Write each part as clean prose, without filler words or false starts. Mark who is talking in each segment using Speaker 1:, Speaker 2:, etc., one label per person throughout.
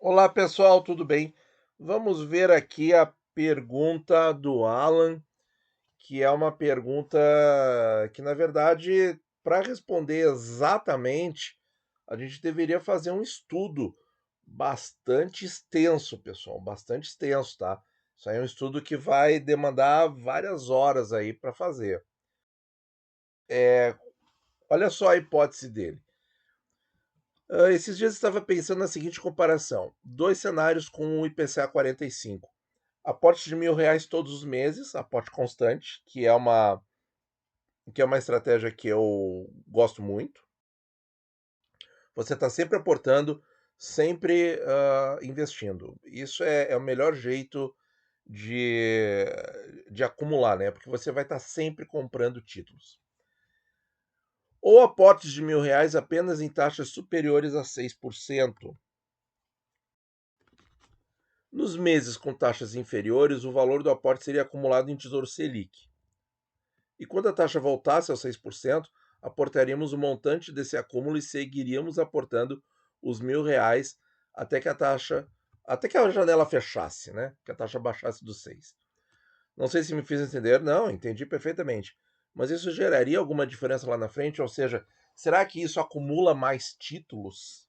Speaker 1: Olá pessoal, tudo bem? Vamos ver aqui a pergunta do Alan, que é uma pergunta que, na verdade, para responder exatamente, a gente deveria fazer um estudo bastante extenso, pessoal, bastante extenso, tá? Isso aí é um estudo que vai demandar várias horas aí para fazer. Olha só a hipótese dele. Esses dias eu estava pensando na seguinte comparação: dois cenários com o IPCA 45. Aporte de R$ 1.000 todos os meses, aporte constante, que é uma estratégia que eu gosto muito. Você está sempre aportando, sempre investindo. Isso é o melhor jeito de, de acumular, né? Porque você vai estar sempre comprando títulos. Ou aportes de R$ 1.000 apenas em taxas superiores a 6%. Nos meses com taxas inferiores, o valor do aporte seria acumulado em Tesouro Selic. E quando a taxa voltasse aos 6%, aportaríamos o montante desse acúmulo e seguiríamos aportando os R$ 1.000 até que a taxa, até que a janela fechasse, né? Que a taxa baixasse dos 6. Não sei se me fiz entender, não, entendi perfeitamente. Mas isso geraria alguma diferença lá na frente? Ou seja, será que isso acumula mais títulos?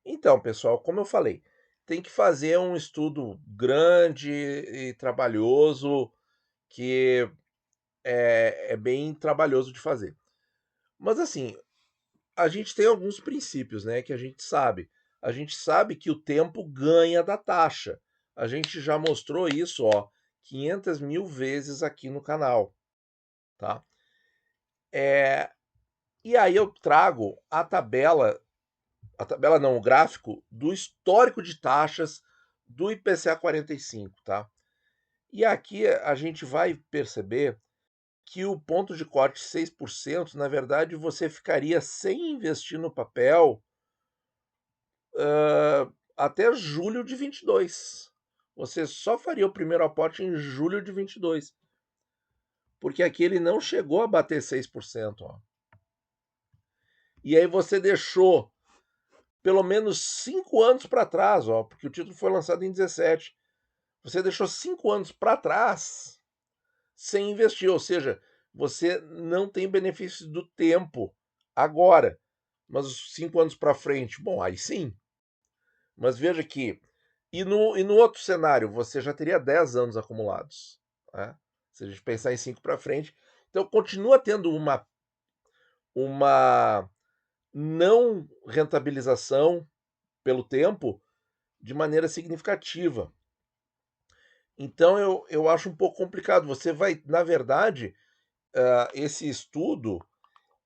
Speaker 1: Então, pessoal, como eu falei, tem que fazer um estudo grande e trabalhoso que é bem trabalhoso de fazer. Mas assim, a gente tem alguns princípios, né, que a gente sabe. A gente sabe que o tempo ganha da taxa. A gente já mostrou isso, ó, 500 mil vezes aqui no canal, tá? É, e aí eu trago a tabela não, o gráfico do histórico de taxas do IPCA 45, tá? E aqui a gente vai perceber que o ponto de corte 6%, na verdade, você ficaria sem investir no papel até julho de 22. Você só faria o primeiro aporte em julho de 22, porque aqui ele não chegou a bater 6%. Ó. E aí você deixou pelo menos 5 anos para trás, ó, porque o título foi lançado em 17. Você deixou 5 anos para trás sem investir, ou seja, você não tem benefício do tempo agora, mas os 5 anos para frente, bom, aí sim. Mas veja que, e no outro cenário, você já teria 10 anos acumulados. Né? Se a gente pensar em 5 para frente, então continua tendo uma não rentabilização pelo tempo de maneira significativa. Então eu acho um pouco complicado. Você vai, na verdade, esse estudo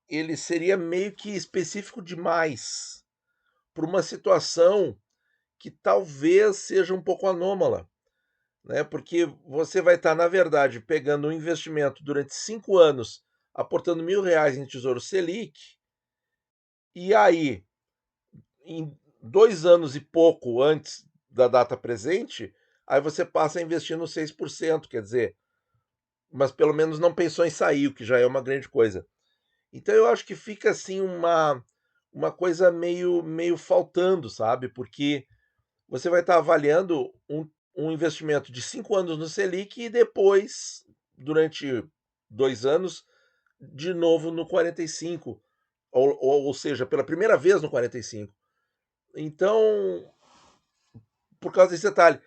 Speaker 1: ele seria meio que específico demais para uma situação que talvez seja um pouco anômala, né? Porque você vai estar, na verdade, pegando um investimento durante 5 anos, aportando R$ 1.000 em Tesouro Selic, e aí, em 2 anos e pouco antes da data presente, aí você passa a investir no 6%, quer dizer, mas pelo menos não pensou em sair, o que já é uma grande coisa. Então eu acho que fica assim uma coisa meio faltando, sabe? Porque você vai estar avaliando um investimento de 5 anos no Selic e depois, durante 2 anos, de novo no 45, ou seja, pela primeira vez no 45. Então, por causa desse detalhe,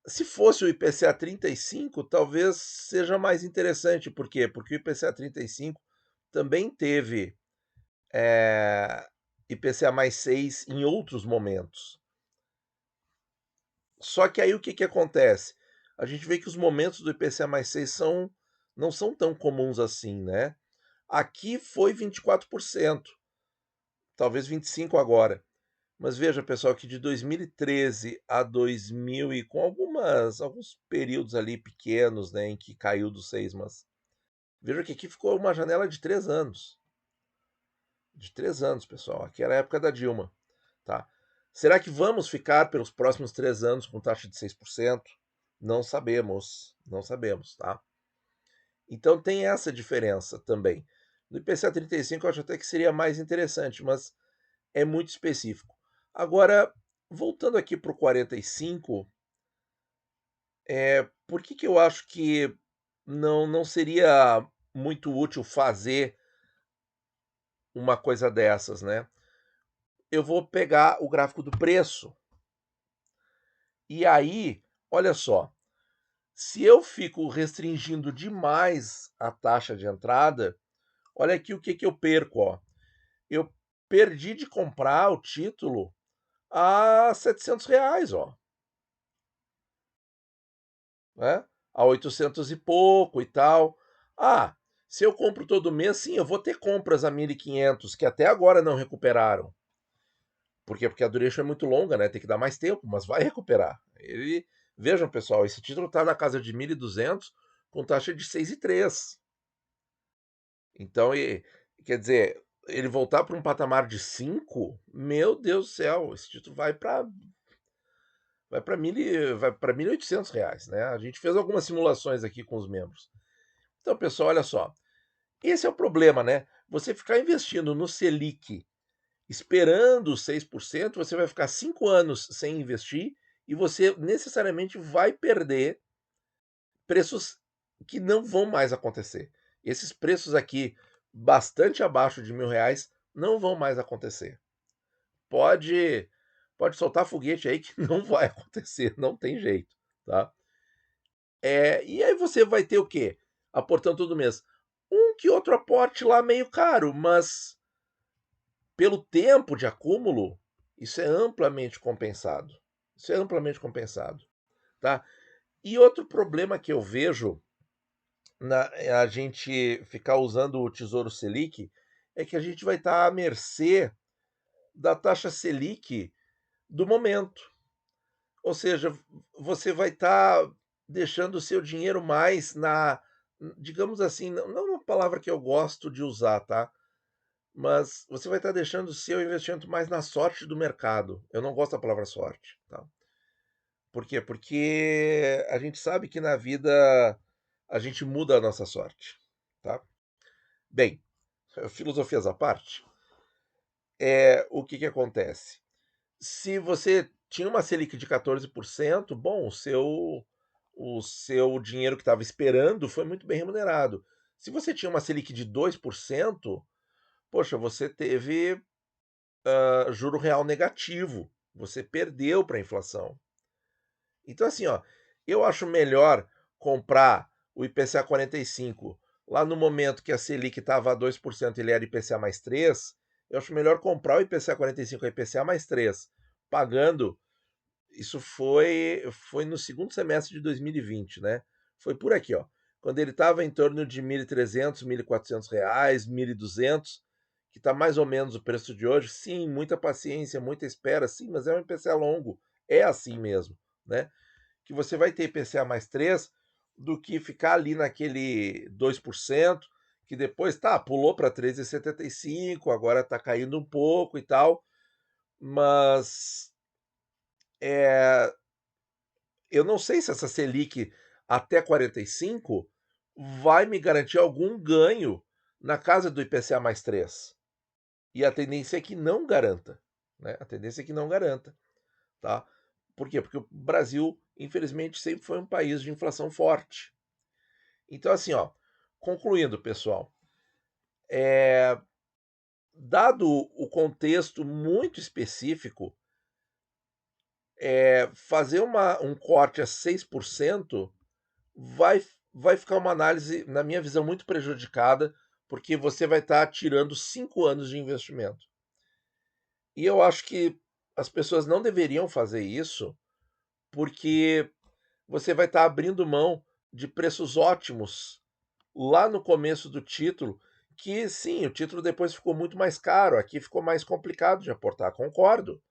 Speaker 1: se fosse o IPCA 35, talvez seja mais interessante. Por quê? Porque o IPCA 35 também teve IPCA mais 6 em outros momentos. Só que aí o que acontece? A gente vê que os momentos do IPCA mais 6 não são tão comuns assim, né? Aqui foi 24%, talvez 25% agora. Mas veja, pessoal, que de 2013 a 2000 e com alguns períodos ali pequenos, né, em que caiu dos 6, mas veja que aqui ficou uma janela de 3 anos. De 3 anos, pessoal. Aqui era a época da Dilma, tá? Será que vamos ficar pelos próximos 3 anos com taxa de 6%? Não sabemos, não sabemos, tá? Então tem essa diferença também. No IPCA 35 eu acho até que seria mais interessante, mas é muito específico. Agora, voltando aqui para o 45, por que que eu acho que não seria muito útil fazer uma coisa dessas, né? Eu vou pegar o gráfico do preço, e aí, olha só, se eu fico restringindo demais a taxa de entrada, olha aqui o que que eu perco, ó. Eu perdi de comprar o título a R$ 700, ó, né? A 800 e pouco e tal. Ah, se eu compro todo mês, sim, eu vou ter compras a 1.500 que até agora não recuperaram. Por quê? Porque a duration é muito longa, né? Tem que dar mais tempo, mas vai recuperar. Vejam, pessoal, esse título está na casa de 1.200 com taxa de 6,3. Então, quer dizer, ele voltar para um patamar de 5, meu Deus do céu, esse título vai para R$ 1.800, né? A gente fez algumas simulações aqui com os membros. Então, pessoal, olha só, esse é o problema, né? Você ficar investindo no Selic esperando os 6%, você vai ficar 5 anos sem investir e você necessariamente vai perder preços que não vão mais acontecer. Esses preços aqui, bastante abaixo de R$ 1.000, não vão mais acontecer. Pode, pode soltar foguete aí que não vai acontecer, não tem jeito, tá? E aí você vai ter o quê? Aportando todo mês. Um que outro aporte lá meio caro, mas pelo tempo de acúmulo, isso é amplamente compensado. Isso é amplamente compensado, tá? E outro problema que eu vejo a gente ficar usando o Tesouro Selic é que a gente vai estar à mercê da taxa Selic do momento. Ou seja, você vai estar deixando o seu dinheiro mais digamos assim, não é uma palavra que eu gosto de usar, tá? Mas você vai estar deixando o seu investimento mais na sorte do mercado. Eu não gosto da palavra sorte, tá? Por quê? Porque a gente sabe que na vida a gente muda a nossa sorte, tá? Bem, filosofias à parte, o que que acontece? Se você tinha uma Selic de 14%, bom, o seu dinheiro que estava esperando foi muito bem remunerado. Se você tinha uma Selic de 2%, poxa, você teve juro real negativo. Você perdeu para a inflação. Então, assim, ó, eu acho melhor comprar o IPCA 45 lá no momento que a Selic estava a 2% e ele era IPCA mais 3. Eu acho melhor comprar o IPCA 45 a IPCA mais 3, pagando. Isso foi no segundo semestre de 2020, né? Foi por aqui, ó. Quando ele estava em torno de R$ 1.300, R$ 1.400, 1.200, que está mais ou menos o preço de hoje. Sim, muita paciência, muita espera, sim, mas é um IPCA longo. É assim mesmo, né? Que você vai ter IPCA mais 3 do que ficar ali naquele 2%, que depois pulou para 3,75, agora está caindo um pouco e tal, mas é, eu não sei se essa Selic até 45 vai me garantir algum ganho na casa do IPCA mais 3. E a tendência é que não garanta, né? A tendência é que não garanta, tá? Por quê? Porque o Brasil, infelizmente, sempre foi um país de inflação forte. Então, assim, ó, concluindo, pessoal, é, dado o contexto muito específico, fazer um corte a 6% vai, vai ficar uma análise, na minha visão, muito prejudicada, porque você vai estar tirando 5 anos de investimento. E eu acho que as pessoas não deveriam fazer isso, porque você vai estar abrindo mão de preços ótimos lá no começo do título, que sim, o título depois ficou muito mais caro, aqui ficou mais complicado de aportar, concordo.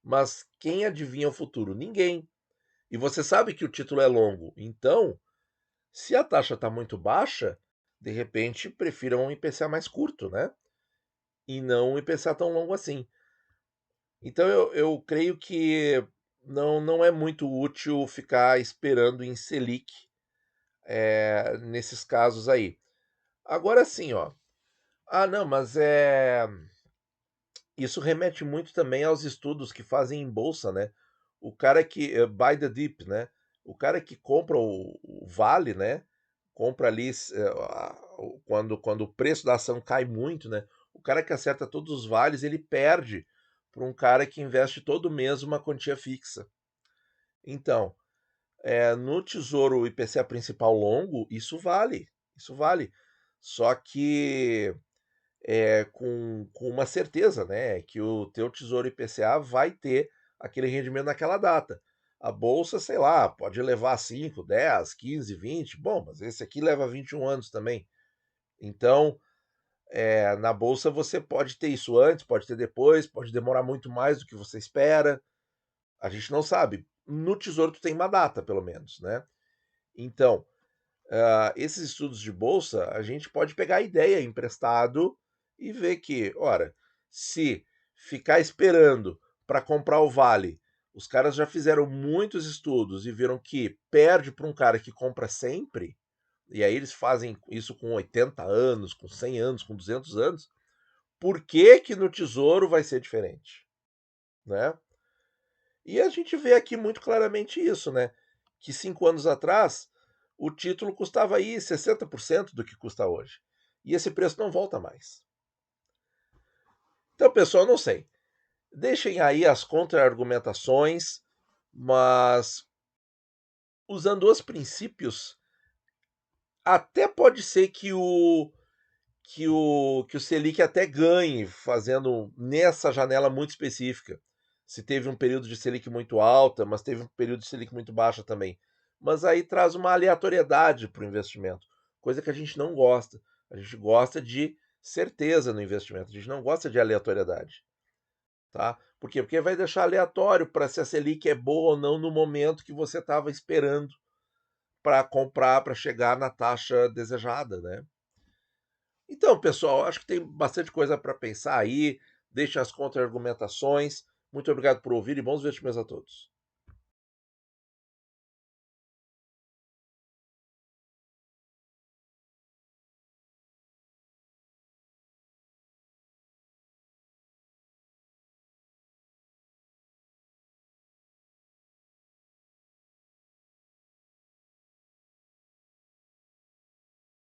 Speaker 1: Mas quem adivinha o futuro? Ninguém. E você sabe que o título é longo, então, se a taxa está muito baixa, de repente prefiram um IPCA mais curto, né? E não um IPCA tão longo assim. Então eu creio que não é muito útil ficar esperando em Selic nesses casos aí. Agora sim, ó. Ah, não, mas Isso remete muito também aos estudos que fazem em bolsa, né. O cara que buy the dip, né, o cara que compra o vale, né, compra ali quando o preço da ação cai muito, né, o cara que acerta todos os vales, ele perde para um cara que investe todo mês uma quantia fixa. Então, no tesouro IPCA principal longo, isso vale, isso vale. Só que com uma certeza, né, que o teu tesouro IPCA vai ter aquele rendimento naquela data. A bolsa, sei lá, pode levar 5, 10, 15, 20. Bom, mas esse aqui leva 21 anos também. Então, na bolsa você pode ter isso antes, pode ter depois, pode demorar muito mais do que você espera. A gente não sabe. No tesouro tu tem uma data, pelo menos, né? Então, esses estudos de bolsa, a gente pode pegar a ideia emprestado e ver que, ora, se ficar esperando para comprar o vale, os caras já fizeram muitos estudos e viram que perde para um cara que compra sempre, e aí eles fazem isso com 80 anos, com 100 anos, com 200 anos, por que que no tesouro vai ser diferente, né? E a gente vê aqui muito claramente isso, né? Que 5 anos atrás o título custava aí 60% do que custa hoje. E esse preço não volta mais. Então, pessoal, não sei. Deixem aí as contra-argumentações, mas usando os princípios, até pode ser que o Selic até ganhe fazendo nessa janela muito específica. Se teve um período de Selic muito alta, mas teve um período de Selic muito baixa também. Mas aí traz uma aleatoriedade para o investimento, coisa que a gente não gosta. A gente gosta de certeza no investimento, a gente não gosta de aleatoriedade. Tá? Por quê? Porque vai deixar aleatório para se a Selic é boa ou não no momento que você estava esperando para comprar, para chegar na taxa desejada, né? Então, pessoal, acho que tem bastante coisa para pensar aí. Deixem as contra-argumentações. Muito obrigado por ouvir e bons investimentos a todos.